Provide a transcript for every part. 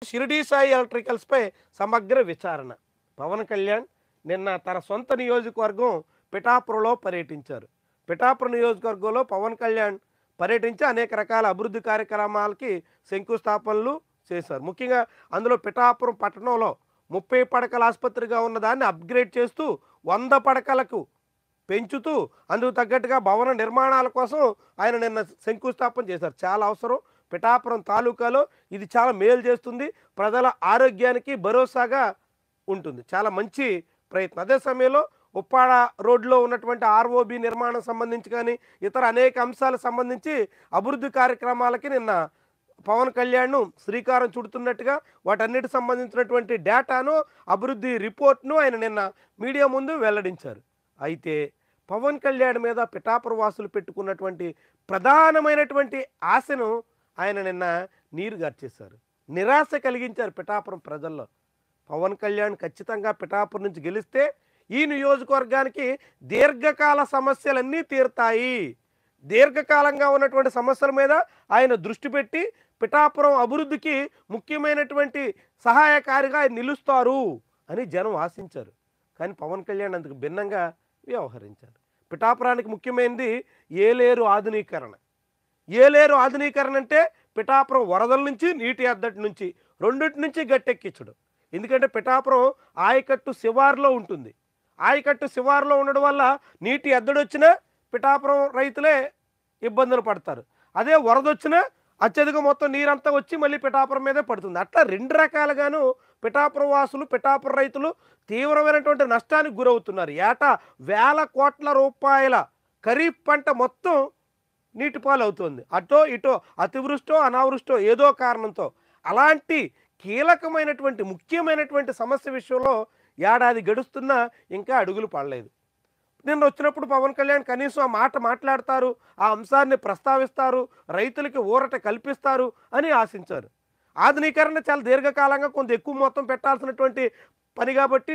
షిరిడీ సాయి ఎలక్ట్రికల్స్పై సమగ్ర విచారణ. పవన్ కళ్యాణ్ నిన్న తన సొంత నియోజకవర్గం పిఠాపురంలో పర్యటించారు. పిఠాపురం నియోజకవర్గంలో పవన్ కళ్యాణ్ పర్యటించి అనేక రకాల అభివృద్ధి కార్యక్రమాలకి శంకుస్థాపనలు చేశారు. ముఖ్యంగా అందులో పిఠాపురం పట్టణంలో 30 పడకల ఆసుపత్రిగా ఉన్నదాన్ని అప్గ్రేడ్ చేస్తూ 100 పడకలకు పెంచుతూ అందుకు తగ్గట్టుగా భవన నిర్మాణాల కోసం ఆయన నిన్న శంకుస్థాపన చేశారు. చాలా అవసరం. పిఠాపురం తాలూకాలో ఇది చాలా మేలు చేస్తుంది. ప్రజల ఆరోగ్యానికి భరోసాగా ఉంటుంది. చాలా మంచి ప్రయత్నం. అదే సమయంలో ఉప్పాడ రోడ్లో ఉన్నటువంటి ఆర్ఓబి నిర్మాణం సంబంధించి కానీ ఇతర అనేక అంశాలకు సంబంధించి అభివృద్ధి కార్యక్రమాలకి నిన్న పవన్ కళ్యాణ్ శ్రీకారం చుడుతున్నట్టుగా వాటన్నిటికి సంబంధించినటువంటి డేటాను అభివృద్ధి రిపోర్ట్ను ఆయన నిన్న మీడియా ముందు వెల్లడించారు. అయితే పవన్ కళ్యాణ్ మీద పిఠాపుర వాసులు పెట్టుకున్నటువంటి ప్రధానమైనటువంటి ఆశను ఆయన నిన్న నీరు గార్చేశారు. నిరాశ కలిగించారు పిఠాపురం ప్రజల్లో. పవన్ కళ్యాణ్ ఖచ్చితంగా పిఠాపురం నుంచి గెలిస్తే ఈ నియోజకవర్గానికి దీర్ఘకాల సమస్యలన్నీ తీరుతాయి. దీర్ఘకాలంగా ఉన్నటువంటి సమస్యల మీద ఆయన దృష్టి పెట్టి పిఠాపురం అభివృద్ధికి ముఖ్యమైనటువంటి సహాయకారిగా ఆయన నిలుస్తారు అని జనం ఆశించారు. కానీ పవన్ కళ్యాణ్ అందుకు భిన్నంగా వ్యవహరించారు. పిఠాపురానికి ముఖ్యమైనది ఏలేరు ఆధునీకరణ. ఏలేరు ఆధునీకరణ అంటే పిఠాపురం వరదల నుంచి నీటి ఎద్దటి నుంచి రెండింటి నుంచి గట్టెక్కించడం. ఎందుకంటే పిఠాపురం ఆయకట్టు శివారులో ఉంటుంది. ఆయకట్టు శివారులో ఉండడం వల్ల నీటి ఎద్దడి వచ్చినా పిఠాపురం రైతులే ఇబ్బందులు పడతారు. అదే వరద వచ్చినా అత్యధిక మొత్తం నీరంతా వచ్చి మళ్ళీ పిఠాపురం మీదే పడుతుంది. అట్లా రెండు రకాలుగాను పిఠాపురం వాసులు పిఠాపురం రైతులు తీవ్రమైనటువంటి నష్టానికి గురవుతున్నారు. ఏటా వేల కోట్ల రూపాయల ఖరీఫ్ పంట మొత్తం నీటి పాలు అవుతుంది. అటో ఇటో అతివృష్టో అనావృష్టో ఏదో కారణంతో. అలాంటి కీలకమైనటువంటి ముఖ్యమైనటువంటి సమస్య విషయంలో ఏడాది గడుస్తున్నా ఇంకా అడుగులు పడలేదు. నిన్న వచ్చినప్పుడు పవన్ కళ్యాణ్ కనీసం ఆ మాట మాట్లాడతారు, ఆ అంశాన్ని ప్రస్తావిస్తారు, రైతులకి ఊరట కల్పిస్తారు అని ఆశించారు. ఆధునీకరణ చాలా దీర్ఘకాలంగా కొంత ఎక్కువ మొత్తం పెట్టాల్సినటువంటి పని కాబట్టి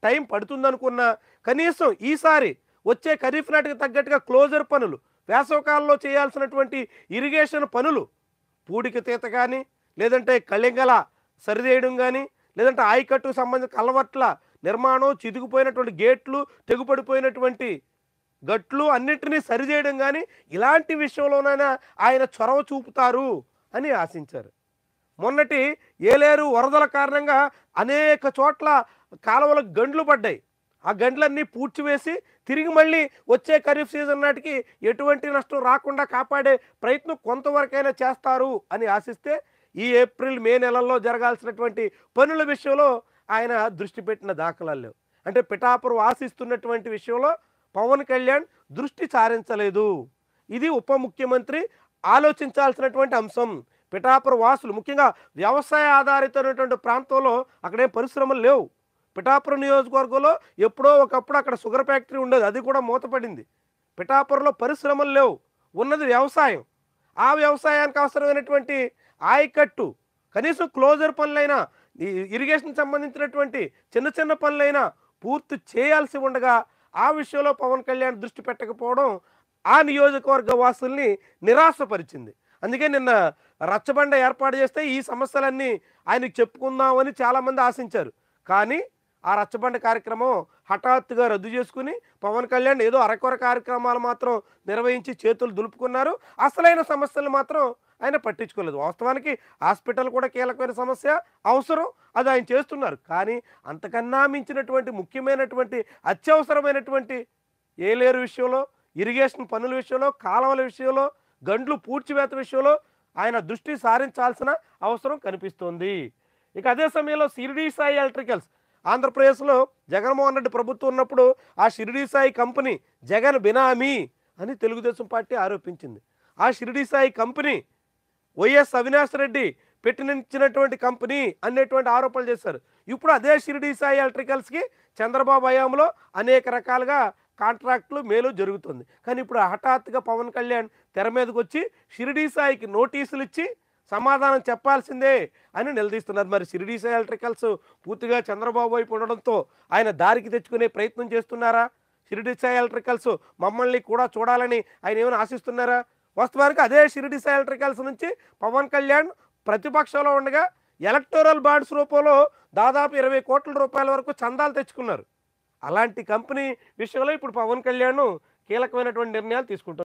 టైం పడుతుందనుకున్నా కనీసం ఈసారి వచ్చే ఖరీఫ్ నాటికి తగ్గట్టుగా క్లోజర్ పనులు, వేసవకాలంలో చేయాల్సినటువంటి ఇరిగేషన్ పనులు, పూడికి తీత కానీ లేదంటే కళింగల సరిదేయడం కానీ లేదంటే ఆయకట్టుకు సంబంధించిన కలవట్ల నిర్మాణం, చితికిపోయినటువంటి గేట్లు, తెగుపడిపోయినటువంటి గట్లు అన్నింటినీ సరిచేయడం కానీ ఇలాంటి విషయంలోనైనా ఆయన చొరవ చూపుతారు అని ఆశించారు. మొన్నటి ఏలేరు వరదల కారణంగా అనేక చోట్ల కాలువలకు గండ్లు పడ్డాయి. ఆ గండ్లన్నీ పూడ్చివేసి తిరిగి మళ్ళీ వచ్చే ఖరీఫ్ సీజన్ నాటికి ఎటువంటి నష్టం రాకుండా కాపాడే ప్రయత్నం కొంతవరకైనా చేస్తారు అని ఆశిస్తే ఈ ఏప్రిల్ మే నెలల్లో జరగాల్సినటువంటి పనుల విషయంలో ఆయన దృష్టి పెట్టిన దాఖలాలు లేవు. అంటే పిఠాపురం ఆశిస్తున్నటువంటి విషయంలో పవన్ కళ్యాణ్ దృష్టి సారించలేదు. ఇది ఉప ముఖ్యమంత్రి ఆలోచించాల్సినటువంటి అంశం. పిఠాపురం వాసులు ముఖ్యంగా వ్యవసాయ ఆధారితమైనటువంటి ప్రాంతంలో అక్కడే పరిశ్రమలు లేవు. పిఠాపురం నియోజకవర్గంలో ఎప్పుడో ఒకప్పుడు అక్కడ షుగర్ ఫ్యాక్టరీ ఉండేది, అది కూడా మూతపడింది. పిఠాపురంలో పరిశ్రమలు లేవు, ఉన్నది వ్యవసాయం. ఆ వ్యవసాయానికి అవసరమైనటువంటి ఆయకట్టు కనీసం క్లోజర్ పనులైనా ఇరిగేషన్ సంబంధించినటువంటి చిన్న చిన్న పనులైనా పూర్తి చేయాల్సి ఉండగా ఆ విషయంలో పవన్ కళ్యాణ్ దృష్టి పెట్టకపోవడం ఆ నియోజకవర్గ వాసుల్ని నిరాశపరిచింది. అందుకే నిన్న రచ్చబండ ఏర్పాటు చేస్తే ఈ సమస్యలన్నీ ఆయనకు చెప్పుకుందామని చాలామంది ఆశించారు. కానీ ఆ రచ్చబండ కార్యక్రమం హఠాత్తుగా రద్దు చేసుకుని పవన్ కళ్యాణ్ ఏదో అరకొర కార్యక్రమాలు మాత్రం నిర్వహించి చేతులు దులుపుకున్నారు. అసలైన సమస్యలు మాత్రం ఆయన పట్టించుకోలేదు. వాస్తవానికి హాస్పిటల్ కూడా కీలకమైన సమస్య, అవసరం, అది ఆయన చేస్తున్నారు. కానీ అంతకన్నా మించినటువంటి ముఖ్యమైనటువంటి అత్యవసరమైనటువంటి ఏలేరు విషయంలో, ఇరిగేషన్ పనుల విషయంలో, కాలువల విషయంలో, గండ్లు పూడ్చివేత విషయంలో ఆయన దృష్టి సారించాల్సిన అవసరం కనిపిస్తోంది. ఇక అదే సమయంలో షిరిడీ సాయి ఎలక్ట్రికల్స్ ఆంధ్రప్రదేశ్లో జగన్మోహన్ రెడ్డి ప్రభుత్వం ఉన్నప్పుడు ఆ షిరిడీ సాయి కంపెనీ జగన్ బినామీ అని తెలుగుదేశం పార్టీ ఆరోపించింది. ఆ షిరిడీ సాయి కంపెనీ వైఎస్ అవినాష్ రెడ్డి పెట్టించినటువంటి కంపెనీ అనేటువంటి ఆరోపణలు చేశారు. ఇప్పుడు అదే షిరిడీ సాయి ఎలక్ట్రికల్స్కి చంద్రబాబు హయాంలో అనేక రకాలుగా కాంట్రాక్టులు మేలు జరుగుతుంది. కానీ ఇప్పుడు హఠాత్తుగా పవన్ కళ్యాణ్ తెర మీదకి వచ్చి షిరిడీ సాయికి నోటీసులు ఇచ్చి సమాధానం చెప్పాల్సిందే అని నిలదీస్తున్నారు. మరి షిరిడీ సాయి ఎలక్ట్రికల్స్ పూర్తిగా చంద్రబాబు వైపు ఉండడంతో ఆయన దారికి తెచ్చుకునే ప్రయత్నం చేస్తున్నారా? షిరిడీ సాయి ఎలక్ట్రికల్స్ మమ్మల్ని కూడా చూడాలని ఆయన ఏమైనా ఆశిస్తున్నారా? వాస్తవానికి అదే షిరిడీ సాయి ఎలక్ట్రికల్స్ నుంచి పవన్ కళ్యాణ్ ప్రతిపక్షంలో ఉండగా ఎలక్టోరల్ బాండ్స్ రూపంలో దాదాపు 20 కోట్ల రూపాయల వరకు చందాలు తెచ్చుకున్నారు. అలాంటి కంపెనీ విషయంలో ఇప్పుడు పవన్ కళ్యాణ్ కీలకమైనటువంటి నిర్ణయాలు తీసుకుంటున్నారు.